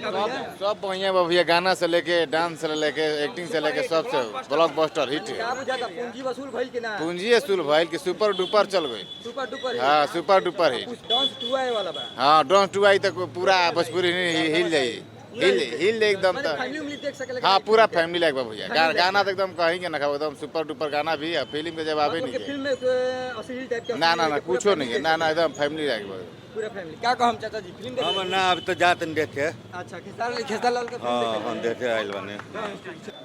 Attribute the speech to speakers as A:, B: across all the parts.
A: सब बढ़िया बा भैया, गाना से लेके डांस से लेके एक्टिंग से लेके सब से ब्लॉकबस्टर हिट है।
B: क्या बुझाता पूंजी वसूल भइल कि ना?
A: पूंजी वसूल भइल कि सुपर डुपर चल गई।
B: सुपर डुपर
A: हाँ सुपर डुपर हिट।
B: डांस 2 आए वाला बा।
A: हाँ डांस 2 आई तक पूरा भोजपुरी हिल जाई, हिल एकदम।
B: फैमिली उमली देख सकेला।
A: हाँ पूरा फैमिली लाइक बा भैया, गाना तो एकदम कहेंगे ना, एकदम सुपर डुपर गाना भी है। फिल्म के जवाब ही नहीं है।
B: फिल्म में अश्लील टाइप का
A: ना कुछ नहीं है, ना एकदम फैमिली लाइक बा
B: पूरा फैमिली। क्या कहम चाचा जी, फिल्म देख?
C: हम ना अब तो जाते नहीं देखे।
B: अच्छा खेसार लाल का फिल्म देख?
C: हम देखे आइल बने।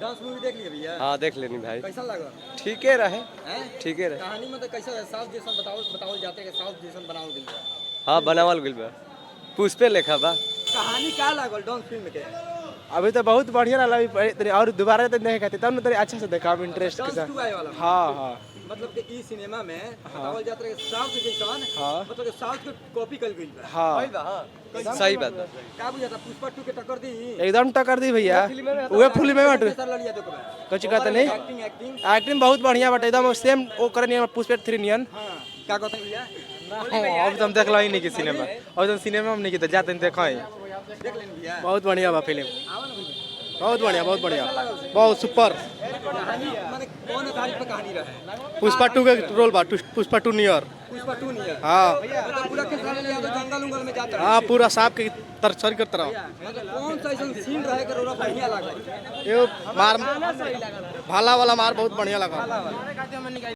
B: डांस मूवी देख लिए भैया?
D: हाँ देख लेनी भाई,
B: कैसा लगा?
D: ठीक है रहे,
B: हैं?
D: ठीक है रहे।
B: कहानी में तो कैसा है? साउथ जैसन बताओ जाते कि साउथ जैसन बनावल गइल बा।
D: हाँ बनावल गइल बा, पुष्पे लेखा बा।
B: कहानी का लागल डांस फिल्म के?
E: अभी तो बहुत बढ़िया लगा, और दोबारा तो नहीं कहते तब ना अच्छा से देखा इंटरेस्ट के
B: डांस
E: साथ।
B: 2 आए वाला।
E: हाँ
B: मतलब कि ई सिनेमा में बतावल जात रहे साउथ जैसन, मतलब कि साउथ के कॉपी कल गइल बा।
E: हाँ
D: सही बात बा।
B: का बुझाता पुष्पा 2 के टक्कर दी?
E: एकदम टक्कर दी भैया, उहे फिल्म में बट
B: खेसार लाल यादव का
E: कुछ कहते नहीं।
B: एक्टिंग
E: एक्टिंग बहुत बढ़िया बट एकदम सेम वो करनी पुष्पा 3 नियन।
B: हां का कहते हैं भैया?
E: अब तो हम देखला ही नहीं कि सिनेमा, अब तो सिनेमा में नहीं कि जाते देखा ही।
B: देख लेन भैया।
E: बहुत बढ़िया बा फिल्म,
B: आवा ना भैया।
E: बहुत बढ़िया बहुत सुपर।
B: कहानी माने कौन आधारित पे कहानी रहे?
E: पुष्पा 2 के रोल बा, पुष्पा 2 नियर।
B: पुष्पा 2 नहीं है?
E: हाँ
B: मतलब पूरा खेसार लाल यादव जंगल उंगल में जाता है।
E: हाँ पूरा सांप के तरसर की तरह।
B: मतलब कौन सा ऐसा सीन रहे कि रोरा बढ़िया लागल?
E: ये मार भाला वाला मार बहुत बढ़िया लगा।